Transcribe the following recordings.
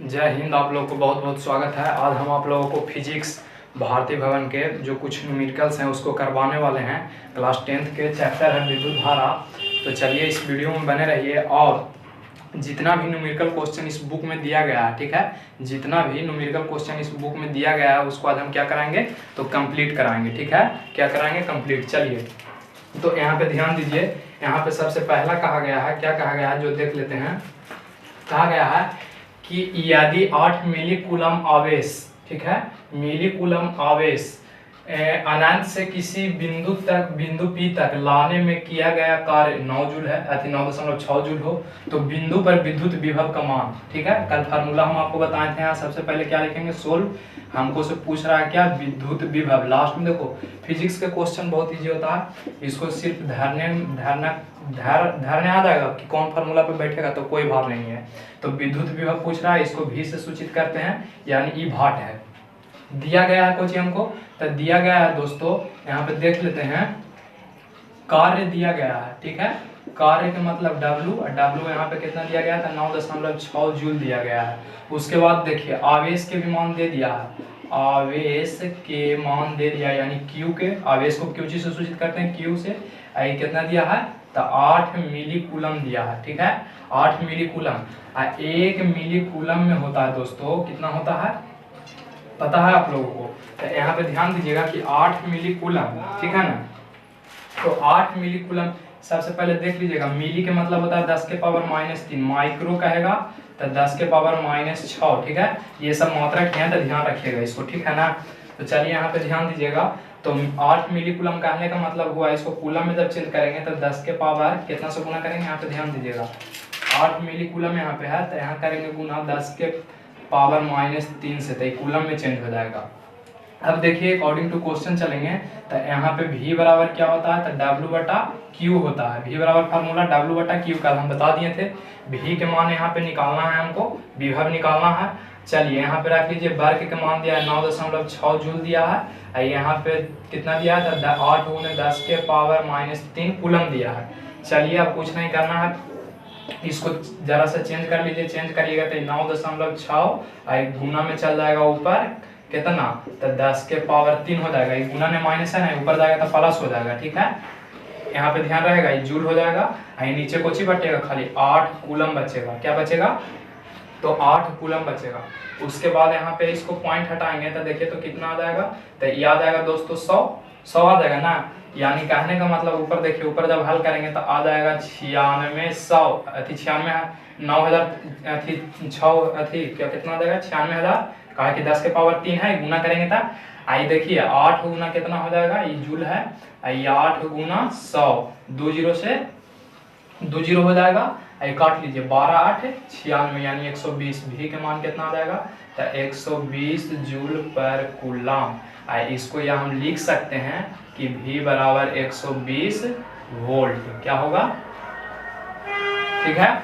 जय हिंद। आप लोगों को बहुत बहुत स्वागत है। आज हम आप लोगों को फिजिक्स भारती भवन के जो कुछ न्यूमेरिकल्स हैं उसको करवाने वाले हैं। क्लास 10th के चैप्टर है विद्युत धारा। तो चलिए इस वीडियो में बने रहिए और जितना भी न्यूमेरिकल क्वेश्चन इस बुक में दिया गया है, ठीक है, जितना भी न्यूमेरिकल क्वेश्चन इस बुक में दिया गया है उसको आज हम क्या कराएंगे तो कंप्लीट कराएंगे। ठीक है, क्या कराएंगे? कंप्लीट। चलिए तो यहाँ पे ध्यान दीजिए। यहाँ पे सबसे पहला कहा गया है, क्या कहा गया है जो देख लेते हैं। कहा गया है कि यदि 8 मिली कूलम आवेश, ठीक है, मिली कूलम आवेश अनंत से किसी बिंदु P तक लाने में किया गया कार्य 9 जूल है, 9.6 जूल हो तो बिंदु पर विद्युत विभव का मान, ठीक है, कल फार्मूला हम आपको बताए थे। यहाँ सबसे पहले क्या लिखेंगे? सोल्व। हमको से पूछ रहा है क्या? विद्युत विभव। लास्ट में देखो फिजिक्स के क्वेश्चन बहुत ईजी होता है, इसको सिर्फ धरने आ जाएगा कि कौन फार्मूला पे बैठेगा तो कोई भार नहीं है। तो विद्युत विभव पूछ रहा है, इसको भी से सूचित करते हैं यानी ई भाट है। दिया गया है कुछ हमको, तो दिया गया है दोस्तों, यहाँ पे देख लेते हैं। कार्य दिया गया है, ठीक है, कार्य का मतलब W, और W यहाँ पे कितना दिया गया था? 9.6 जूल दिया गया है। उसके बाद देखिए आवेश के भी मान दे दिया है, आवेश के मान दे दिया यानी Q के, आवेश को Q से सूचित करते हैं, Q से। आई कितना दिया है? तो 8 मिली कूलम दिया है, ठीक है, 8 मिली कूलम। 1 मिली कूलम में होता है दोस्तों, कितना होता है पता है आप लोगों को? तो यहाँ पे ध्यान दीजिएगा कि 8 मिली कूलम, ठीक है ना। तो 8 मिली कूलम सबसे पहले देख लीजिएगा। मिली के मतलब होता है 10 के पावर -3, माइक्रो कहेगा तो 10 के पावर -6, ठीक है। ये सब मात्रक हैं तो ध्यान रखिएगा इसको, ठीक है ना। तो चलिए यहाँ पे ध्यान दीजिएगा। तो 8 मिली कूलम कहने का मतलब हुआ, इसको कूलम में जब चेंज करेंगे तो 10 के पावर कितना से गुना करेंगे? यहाँ पे ध्यान दीजिएगा, 8 मिली कूलम यहाँ पे है तो यहाँ करेंगे गुना 10 के पावर -3 से, तो कूलम में चेंज हो जाएगा। अब देखिए अकॉर्डिंग टू क्वेश्चन चलेंगे तो यहाँ पे V बराबर क्या होता है? तो W/Q होता है। V बराबर फार्मूला W/Q कल हम बता दिए थे। V के मान यहाँ पे निकालना है, हमको विभव निकालना है। चलिए यहाँ पे रख लीजिए, वर्ग के मान दिया है 9.6 जूल दिया है, यहाँ पे कितना दिया है? 8 × 10 के पावर -3 कूलम दिया है। चलिए अब कुछ नहीं करना है, इसको जरा सा चेंज कर लीजिए। चेंज करिएगा तो 9.6 गुना में चल जाएगा ऊपर कितना? तो 10 के पावर 3 हो जाएगा। गुना में माइनस है ना, ऊपर जाएगा तो प्लस हो जाएगा, ठीक है। यहाँ पे ध्यान रहेगा, ये जूल हो जाएगा, नीचे कुछ ही बचेगा, खाली 8 कूलम बचेगा। क्या बचेगा? तो 8 कूलम बचेगा। उसके बाद यहाँ पे इसको पॉइंट हटाएंगे तो देखिए तो कितना आ जाएगा? तो ये आ जाएगा दोस्तों 100 आ जाएगा ना। यानी कहने का मतलब ऊपर देखिए, ऊपर जब हल करेंगे तो आ जाएगा 96 क्या कितना आ जाएगा? 96,000। कहा कि 10 के पावर 3 है, गुना करेंगे तो आई देखिए 8 गुना कितना हो जाएगा? ये जूल है, आई 8 गुना 100, 2 जीरो से 2 जीरो हो जाएगा, आई काट लीजिए, 12 8 96 यानी 120। भी के मान कितना आ जाएगा? तो 120 जूल पर कूलम। इसको या हम लिख सकते हैं कि V बराबर 120 वोल्ट। क्या होगा? ठीक है,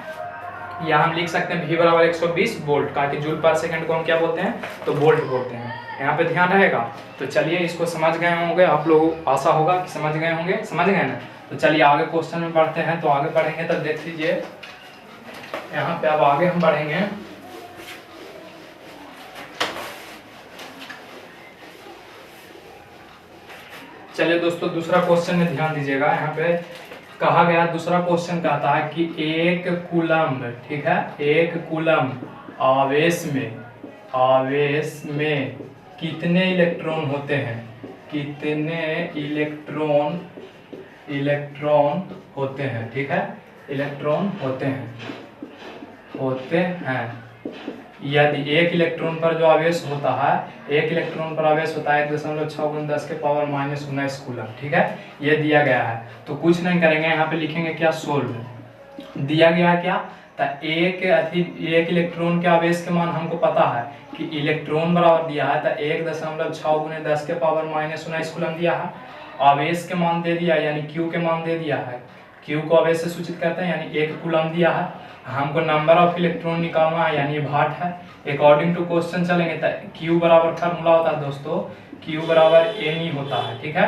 या हम लिख सकते हैं V बराबर 120 वोल्ट, का कि जूल पर सेकंड को हम क्या बोलते हैं? तो वोल्ट बोलते हैं। यहाँ पे ध्यान रहेगा। तो चलिए इसको समझ गए होंगे आप लोग, आशा होगा कि समझ गए होंगे, समझ गए ना। तो चलिए आगे क्वेश्चन में बढ़ते हैं। तो आगे बढ़ेंगे तो देख लीजिए यहाँ पे, अब आगे हम बढ़ेंगे। चलिए दोस्तों दूसरा क्वेश्चन में ध्यान दीजिएगा। यहाँ पे कहा गया, दूसरा क्वेश्चन कहता है कि 1 कूलम, ठीक है, 1 कूलम आवेश में कितने इलेक्ट्रॉन होते हैं? कितने इलेक्ट्रॉन होते हैं, ठीक है, इलेक्ट्रॉन होते हैं। यदि 1 इलेक्ट्रॉन पर जो आवेश होता है, 1 इलेक्ट्रॉन पर आवेश होता है 1.6 × 10 के पावर -19 कूलम, ठीक है, ये दिया गया है। तो कुछ नहीं करेंगे, यहाँ पे लिखेंगे क्या? सोल्व। दिया गया है क्या? तो एक इलेक्ट्रॉन के आवेश के मान हमको पता है कि इलेक्ट्रॉन बराबर दिया है, तो 1.6 × 10 के पावर -19 कूलम दिया है। आवेश के मान दे दिया यानी Q के मान दे दिया है, Q को आवेश से सूचित करते हैं यानी 1 कूलम दिया है। हमको नंबर ऑफ इलेक्ट्रॉन निकालना है यानी भाट है। अकॉर्डिंग टू क्वेश्चन चलेंगे तो Q बराबर फार्मूला होता है दोस्तों, Q बराबर N होता है, ठीक है।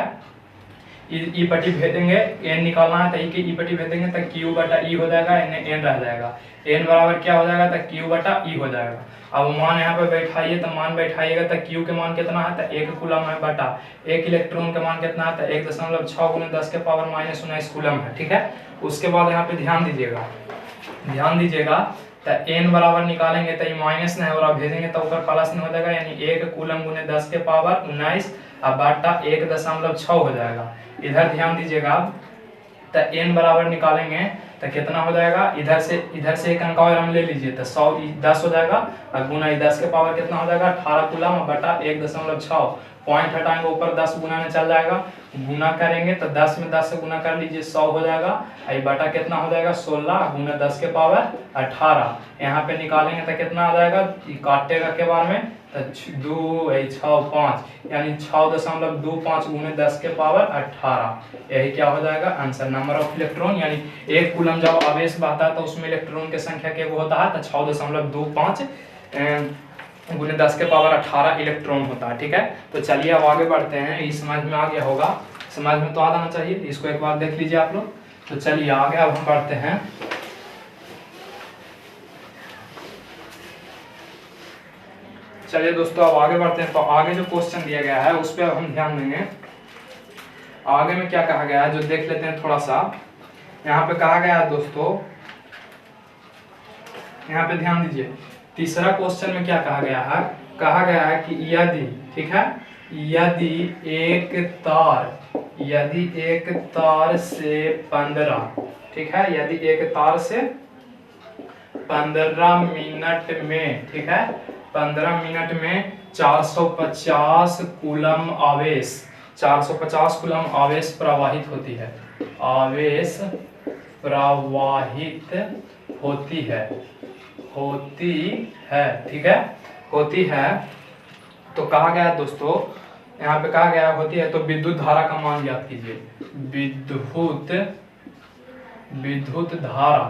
ई पट्टी भेदेंगे, एन निकालना है तो ई की ई पट्टी भेदेंगे तो क्यू बटा ई हो जाएगा, एन रह जाएगा, एन बराबर क्या हो जाएगा तो क्यू बटा ई हो जाएगा। अब मान यहाँ पे बैठाइए तो मान बैठाइएगा तो क्यू के मान कितना है तो 1 कूलम है बटा 1 इलेक्ट्रॉन के मान कितना है तो 1.6 × 10 के पावर -19 कूलम है, ठीक है। उसके बाद यहाँ पे ध्यान दीजिएगा तो n बराबर निकालेंगे तो ये माइनस नहीं हो रहा, भेजेंगे तो ऊपर प्लस नहीं हो जाएगा, यानी 1 कूलम × 10 के पावर 19 अब बटा 1.6 हो जाएगा। इधर ध्यान दीजिएगा तो n बराबर निकालेंगे तो कितना हो जाएगा, इधर से एक अंक और हम ले लीजिए तो 100 10 हो जाएगा और गुना 10 के पावर कितना हो जाएगा 18 कूलम बटा 1.6, पॉइंट हटाएंगे ऊपर 10 गुना में चल जाएगा, गुना करेंगे तो 10 में 10 से गुना कर लीजिए 100 हो जाएगा, ये बटा कितना हो जाएगा 16 गुना 10 के पावर 18। यहाँ पे निकालेंगे तो कितना आ जाएगा, काटेगा के बार में तो 2 6 5 यानी 6.25 गुने 10 के पावर 18, यही क्या हो जाएगा आंसर। नंबर ऑफ इलेक्ट्रॉन यानी 1 कूलम जब आवेश बहता है तो उसमें इलेक्ट्रॉन की संख्या क्या होता है तो 6.25 गुने 10 के पावर 18 इलेक्ट्रॉन होता है, ठीक है। तो चलिए अब आगे बढ़ते हैं, ये समझ में आ गया होगा, समझ में तो आ जाना चाहिए, इसको एक बार देख लीजिए आप लोग। तो चलिए आगे अब हम बढ़ते हैं। चलिए दोस्तों अब आगे बढ़ते हैं। तो आगे जो क्वेश्चन दिया गया है उस पर हम ध्यान देंगे, आगे में क्या कहा गया है जो देख लेते हैं थोड़ा सा। यहाँ पे कहा गया है दोस्तों, यहाँ पे ध्यान दीजिए, तीसरा क्वेश्चन में क्या कहा गया है, कहा गया है कि यदि, ठीक है, यदि एक तार से 15, ठीक है, यदि एक तार से 15 मिनट में, ठीक है, 15 मिनट में 450 कूलम आवेश 450 कूलम आवेश प्रवाहित होती है, आवेश प्रवाहित होती है, ठीक है, होती है। तो कहा गया है दोस्तों, यहाँ पे कहा गया होती है तो विद्युत धारा का मान ज्ञात कीजिए। विद्युत धारा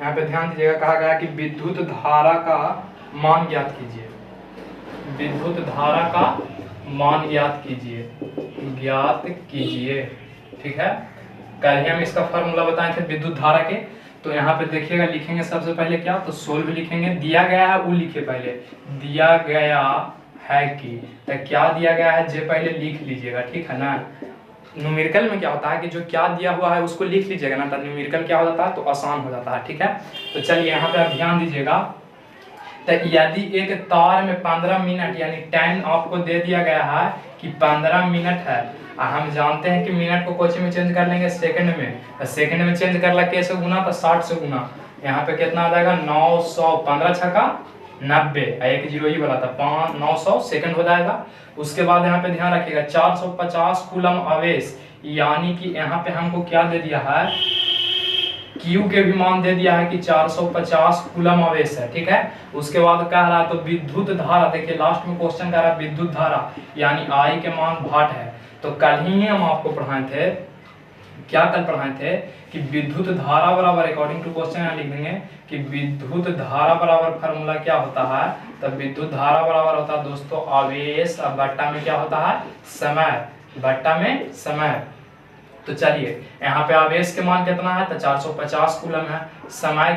यहाँ पे ध्यान दीजिएगा, कहा गया कि विद्युत धारा का मान ज्ञात कीजिए, विद्युत धारा का मान ज्ञात कीजिए, ठीक है। कल ही हम इसका फॉर्मूला बताए थे विद्युत धारा के। तो यहाँ पे देखिएगा, लिखेंगे सबसे पहले क्या तो सोल्व लिखेंगे, दिया गया है वो लिखे, पहले दिया गया है कि, तो क्या दिया गया है जे पहले लिख लीजिएगा, ठीक है ना। न्यूमेरिकल में क्या होता है कि जो क्या दिया हुआ है उसको लिख लीजिएगा ना, तो न्यूमेरिकल क्या हो जाता है तो आसान हो जाता है, ठीक है। तो चलिए यहाँ पे आप ध्यान दीजिएगा, तो यदि एक तार में 15 मिनट यानी टाइम आपको दे दिया गया है कि 15 मिनट है, हम जानते हैं कि मिनट को कोची में चेंज कर लेंगे सेकंड में, तो सेकंड में चेंज कर ला कैसे गुना तो 60 से गुना, यहाँ पे कितना आ जाएगा 900, 15 छक्का 90, एक जीरो ही बोला था 900 सेकंड हो जाएगा। उसके बाद यहाँ पे ध्यान रखिएगा 450 कूलम आवेश, यानी कि यहाँ पे हमको क्या दे दिया है, Q के भी मान दे दिया है कि 450 कूलम आवेश है, ठीक है। उसके बाद कह रहा है तो विद्युत धारा, देखिए लास्ट में क्वेश्चन कह रहा है विद्युत धारा यानी I के मान भाट है। तो कल ही हम आपको पढ़ाए थे, क्या कल पढ़ाए थे कि विद्युत धारा बराबर, अकॉर्डिंग टू क्वेश्चन यहाँ लिख देंगे कि विद्युत धारा बराबर फार्मूला क्या होता है, तो विद्युत धारा बराबर होता है दोस्तों आवेश अब बट्टा में क्या होता है समय, बट्टा में समय। तो चलिए यहाँ पे आवेश के मान कितना है तो 450 कूलम है, समय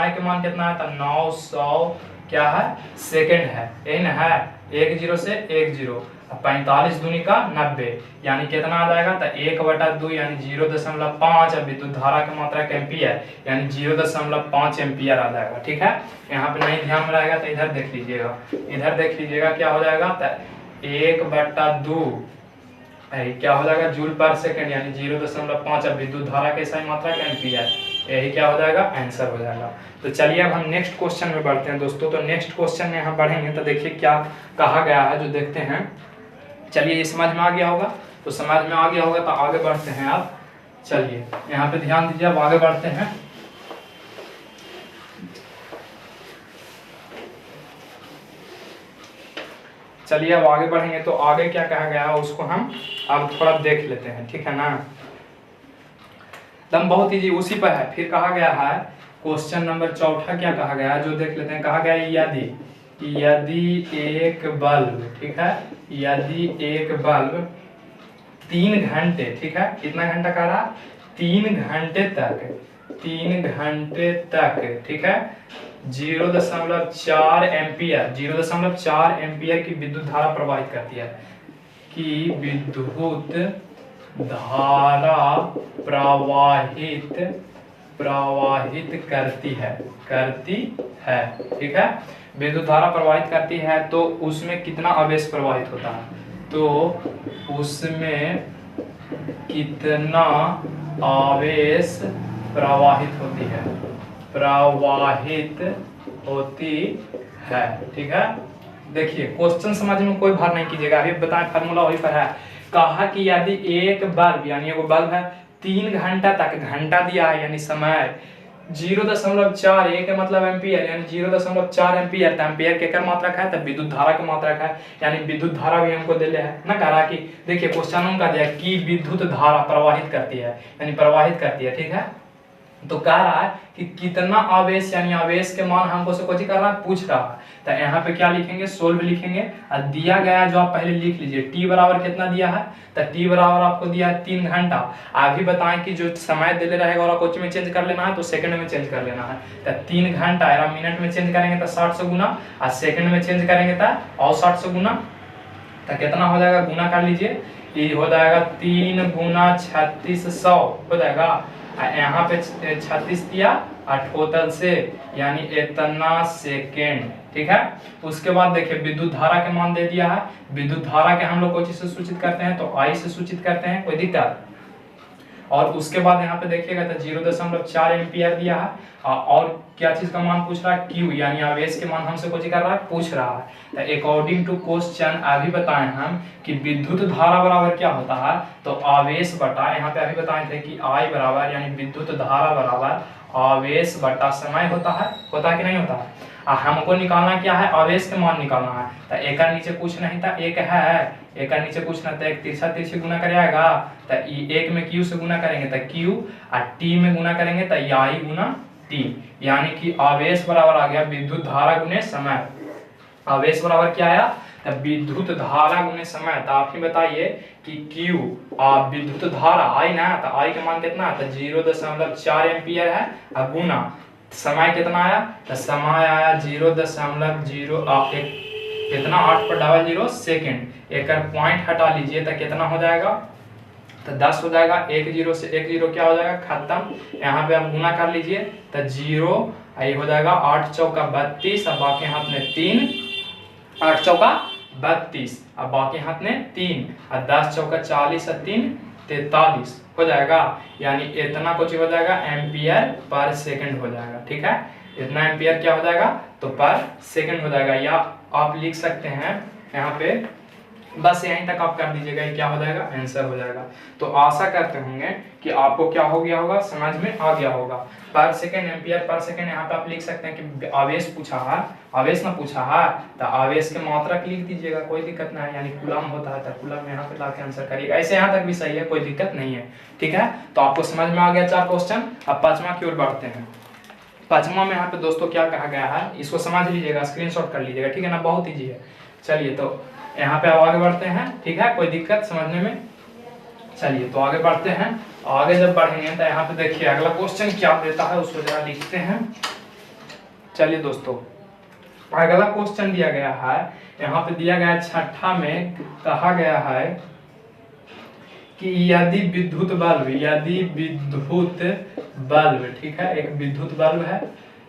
के मान कितना है तो 900 क्या है सेकंड है, यही ना है, 10 से 10, 45 दूनी का 90 यानी कितना आ जाएगा तो 1/2 यानी 0.5, अब विद्युत धारा की मात्रा एम्पियर यानी 0.5 एम्पियर आ जाएगा, ठीक है। यहाँ पे नहीं ध्यान में रहेगा तो इधर देख लीजिएगा, इधर देख लीजिएगा क्या हो जाएगा तो 1/2 क्या हो जाएगा जूल पर सेकंड यानी 0.5, अब विद्युत धारा के सही मात्रा का एम्पियर, यही क्या हो जाएगा आंसर हो जाएगा। तो चलिए अब हम नेक्स्ट क्वेश्चन में बढ़ते हैं दोस्तों। तो नेक्स्ट क्वेश्चन में हम बढ़ेंगे तो देखिए क्या कहा गया है जो देखते हैं। चलिए ये समझ में आ गया होगा, तो समझ में आ गया होगा तो आगे बढ़ते हैं आप। चलिए यहाँ पे ध्यान दीजिए, अब आगे बढ़ते हैं। चलिए अब आगे बढ़ेंगे तो आगे क्या कहा गया है उसको हम अब थोड़ा देख लेते हैं, ठीक है ना। दम बहुत ही उसी पर है। फिर कहा गया है क्वेश्चन नंबर 4 क्या कहा गया है जो देख लेते हैं। कहा गया है यदि एक बल्ब, ठीक है, यदि एक बल्ब 3 घंटे, ठीक है, कितना घंटा कह रहा, 3 घंटे तक, 3 घंटे तक, ठीक है, 0.4 एम्पियर, 0.4 एम्पियर की विद्युत धारा प्रवाहित करती है, कि विद्युत धारा प्रवाहित करती है, ठीक है, विद्युत धारा प्रवाहित करती है, तो उसमें कितना आवेश प्रवाहित होता है, तो उसमें कितना आवेश प्रवाहित होती है, ठीक है। देखिए क्वेश्चन समझ में कोई भार नहीं कीजिएगा, अभी बताएं फार्मूला वही पर है। कहा कि यदि एक बल्ब, यानी एगो बल्ब है 3 घंटा तक, घंटा दिया है यानी समय, 0.4, ए का मतलब एम्पियर, यानी 0.4 एम्पियर, तो एम्पियर केकर मात्रक है, तब विद्युत धारा का मात्रक है, यानी विद्युत धारा भी हमको दे है ना। कह रहा कि देखिए क्वेश्चन उनका दिया कि विद्युत धारा प्रवाहित करती है, यानी प्रवाहित करती है, ठीक है। तो कह रहा है कि कितना आवेश, यानी आवेश के मान हमको से कुछ कर रहा है, पूछ रहा है। तो यहाँ पे क्या लिखेंगे, सोल्व लिखेंगे, और दिया गया जो आप पहले लिख लीजिए, टी बराबर कितना दिया है, तो टी बराबर आपको दिया है 3 घंटा। अभी बताएं कि जो समय दे रहेगा और कोच में चेंज कर लेना है तो सेकंड में चेंज कर लेना है, तो 3 घंटा या मिनट में चेंज करेंगे तो 60 से गुना, और सेकंड में चेंज करेंगे तो और 60 से गुना, तो कितना हो जाएगा, गुना कर लीजिए, ये हो जाएगा 3 गुना 3600 हो जाएगा, यहाँ पे 36 दिया टोटल से, यानी इतना सेकेंड, ठीक है। उसके बाद देखिए विद्युत धारा के मान दे दिया है, विद्युत धारा के हम लोग कोई चीज से सूचित करते हैं, तो आई से सूचित करते हैं, कोई दिक्कत। और उसके बाद यहाँ पे देखिएगा तो 0.4 एम्पियर दिया है, और क्या चीज का मान पूछ रहा है, क्यू, यानी आवेश के मान हमसे कुछ कर रहा है, पूछ रहा है। तो अकॉर्डिंग टू क्वेश्चन अभी बताए हम कि विद्युत धारा बराबर क्या होता है, तो आवेश बटा, यहाँ पे अभी बताए थे कि आई बराबर, यानी विद्युत धारा बराबर आवेश बटा समय होता है कि नहीं होता है। हमको निकालना क्या है, आवेश के मान निकालना है। तो एक नीचे कुछ नहीं था, एक है, एक नीचे कुछ ना, तो एक तिरछा तिरछी गुना करेगा, तो एक में क्यू से गुना करेंगे तो क्यू, और टी में गुना करेंगे तो आई गुना टी, यानी कि आवेश बराबर आ गया विद्युत धारा गुने समय। आवेश बराबर क्या आया, तो विद्युत धारा गुने समय। तो आप ही बताइए कि क्यू विद्युत धारा आई ना, तो आई का मान कितना, तो 0.4 एम्पियर है, और गुना समय कितना आया, तो समय आया 0.08, कितना 8/00 सेकेंड। एक पॉइंट हटा लीजिए तो कितना हो जाएगा, तो 10 हो जाएगा, 1 0 से 1 0 क्या हो जाएगा, खत्म। यहाँ पे आप गुना कर लीजिए तो 0 ये हो जाएगा 8 चौका 32, और बाकी हाथ में 3, 8 चौका 32, और बाकी हाथ में 3, और 10 चौका 40 और 3 43 हो जाएगा, यानी इतना कुछ हो जाएगा एम्पियर पर सेकंड हो जाएगा, ठीक है। इतना एम्पियर क्या हो जाएगा, तो पर सेकंड हो जाएगा, या आप लिख सकते हैं यहाँ पे, बस यहीं तक आप कर दीजिएगा, ये क्या हो जाएगा, आंसर हो जाएगा। तो आशा करते होंगे कि आपको क्या हो गया होगा, समझ में आ गया होगा। पर सेकंड, एम्पियर पर सेकंड, यहाँ पे आप लिख सकते हैं कि आवेश पूछा है, आवेश ना पूछा है, तो आवेश के मात्रक लिख दीजिएगा, कोई दिक्कत नहीं है, यानी कूलम होता है तो कूलम यहाँ पे लाके आंसर करिएगा। ऐसे यहाँ तक भी सही है, कोई दिक्कत नहीं है, ठीक है। तो आपको समझ में आ गया 4 क्वेश्चन। अब 5वां की ओर बढ़ते हैं। 5वां में यहाँ पे दोस्तों क्या कहा गया है, इसको समझ लीजिएगा, स्क्रीनशॉट कर लीजिएगा, ठीक है ना, बहुत ईजी है। चलिए तो यहाँ पे अब आगे बढ़ते हैं, ठीक है, कोई दिक्कत समझने में। चलिए तो आगे बढ़ते हैं। आगे जब बढ़ेंगे तो यहाँ पे देखिए अगला क्वेश्चन क्या देता है, उसको जरा लिखते हैं। चलिए दोस्तों, अगला क्वेश्चन दिया गया है, यहाँ पे दिया गया 6ठा में, कहा गया है कि यदि विद्युत बल्ब, ठीक है, एक विद्युत बल्ब है,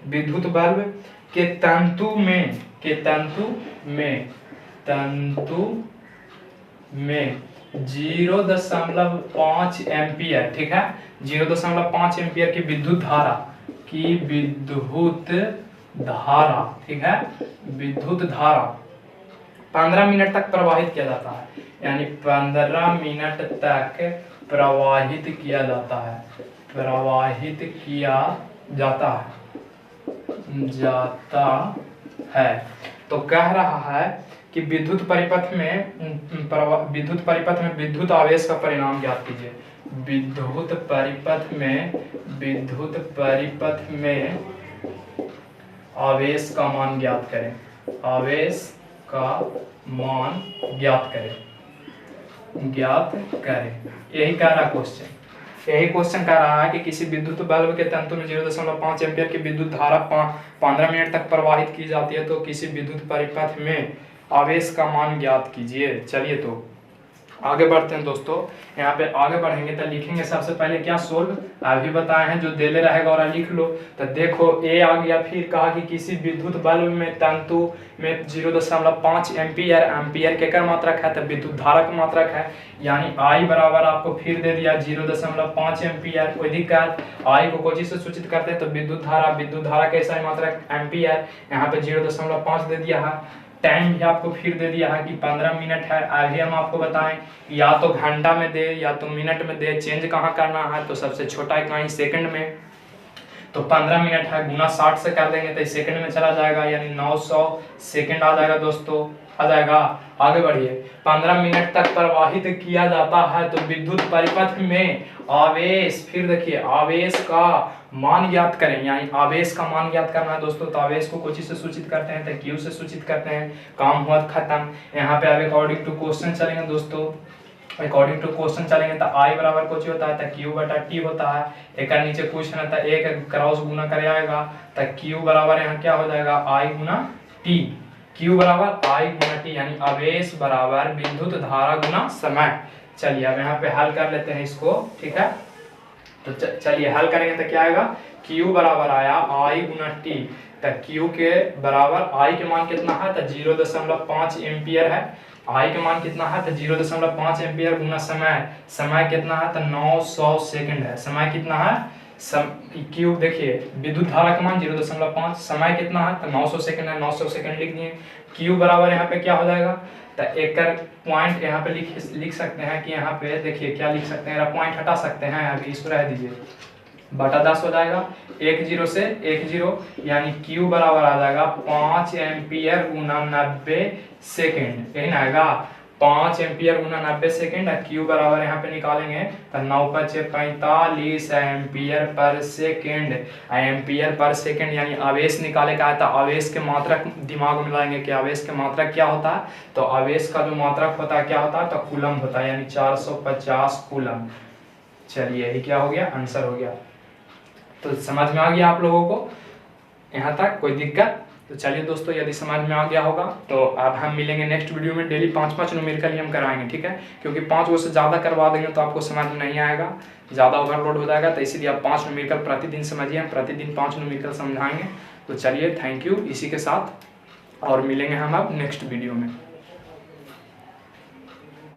विद्युत बल्ब के तंतु में 0.5 एम्पियर, ठीक है, 0.5 एम्पियर की विद्युत धारा, ठीक है, विद्युत धारा 15 मिनट तक प्रवाहित किया जाता है, यानी 15 मिनट तक प्रवाहित किया जाता है। तो कह रहा है कि विद्युत परिपथ में विद्युत आवेश का परिणाम ज्ञात कीजिए। विद्युत परिपथ में आवेश का मान ज्ञात करें। आवेश का मान ज्ञात करें, यही कह रहा क्वेश्चन। यही क्वेश्चन कह रहा है कि किसी विद्युत बल्ब के तंतु में 0.5 एम्पियर की विद्युत धारा 15 मिनट तक प्रवाहित की जाती है, तो किसी विद्युत परिपथ में आवेश का मान ज्ञात कीजिए। चलिए तो आगे बढ़ते हैं दोस्तों। यहाँ पे आगे बढ़ेंगे तो लिखेंगे सबसे पहले क्या, सोल्व अभी बताए हैं, जो देले रहेगा और लिख लो। तो देखो ए आ गया, फिर कहा कि किसी विद्युत बल्ब में तंतु में 0.5 एम्पियर, एम्पियर के का मात्रक है तो विद्युत धारा का मात्रक है, यानी आई बराबर आपको फिर दे दिया 0.5 एम्पियर। कोई दिक्कत, आई को कोई से सूचित करते हैं तो विद्युत धारा कैसा है मात्रक एम्पियर, यहाँ पे 0.5 दे दिया है। टाइम भी आपको फिर दे दिया है कि 15 मिनट है। अभी हम आपको बताएं या तो घंटा में दे या तो मिनट में दे, चेंज कहाँ करना है तो सबसे छोटा इकाई सेकंड में, तो 15 मिनट है गुना 60 से कर देंगे तो सेकंड में चला जाएगा, यानी 900 सेकंड आ जाएगा दोस्तों, आ जाएगा। आगे बढ़िए, 15 मिनट तक प्रवाहित किया जाता है तो विद्युत परिपथ में आवेश, फिर देखिए आवेश का मान ज्ञात करें, यानी आवेश का मान ज्ञात करना है दोस्तों। तो आवेश को कुछ से सूचित करते हैं तो क्यू से सूचित करते हैं, काम हुआ खत्म। यहाँ पे अब अकॉर्डिंग टू क्वेश्चन चलेंगे दोस्तों, अकॉर्डिंग टू क्वेश्चन चलेंगे तो आई बराबर कुछ होता है तो क्यू बटा टी होता है। एक नीचे कुछ ना था, एक क्रॉस गुना कर आएगा तो क्यू बराबर यहाँ क्या हो जाएगा, आई गुना टी, क्यू बराबर आई गुना टी, यानी आवेश बराबर विद्युत धारा गुना समय। चलिए अब यहाँ पे हल कर लेते हैं इसको, ठीक है। तो चलिए हल करेंगे तो क्या आएगा, क्यू बराबर आया आई गुना टी, तो क्यू के बराबर आई के मान कितना है तो 0.5 एम्पियर है, आई के मान कितना है तो 0.5 एम्पियर गुना समय, समय कितना है तो 900 सेकंड है, समय कितना है क्यू देखिए विद्युत धारा का मान 0.5, समय कितना है तो 900 सेकंड है, 900 सेकंड लिख दिए। क्यू बराबर यहाँ पे क्या हो जाएगा तो एक पॉइंट यहाँ पे लिख सकते हैं कि यहाँ पे देखिए क्या लिख सकते हैं, पॉइंट हटा सकते हैं, अभी इसको रह दीजिए, बटा 10 हो जाएगा, 1 0 से 1 0, यानी क्यू बराबर आ जाएगा 5 एम्पियर गुना 90 सेकेंड, यही ना आएगा 5 एम्पियर गुना 90 सेकेंड। क्यू बराबर यहाँ पे निकालेंगे तो 9 × 5 = 45 ampere per second, ampere per second, यानी आवेश निकाले का है तो आवेश के मात्रक दिमाग में लाएंगे कि आवेश के मात्रक क्या होता है, तो आवेश का जो मात्रक होता है क्या होता है तो कूलम होता है, यानी 450 कूलम। चलिए यही क्या हो गया, आंसर हो गया। तो समझ में आ गया आप लोगों को यहाँ तक, कोई दिक्कत? तो चलिए दोस्तों, यदि समझ में आ गया होगा तो अब हम मिलेंगे नेक्स्ट वीडियो में। डेली 5-5 न्यूमेरिकल ही हम कराएंगे, ठीक है, क्योंकि 5 वो से ज़्यादा करवा देंगे तो आपको समझ में नहीं आएगा, ज़्यादा ओवरलोड हो जाएगा, तो इसीलिए आप 5 न्यूमेरिकल प्रतिदिन समझिए, हम प्रतिदिन 5 न्यूमेरिकल समझाएंगे। तो चलिए थैंक यू, इसी के साथ और मिलेंगे हम अब नेक्स्ट वीडियो में।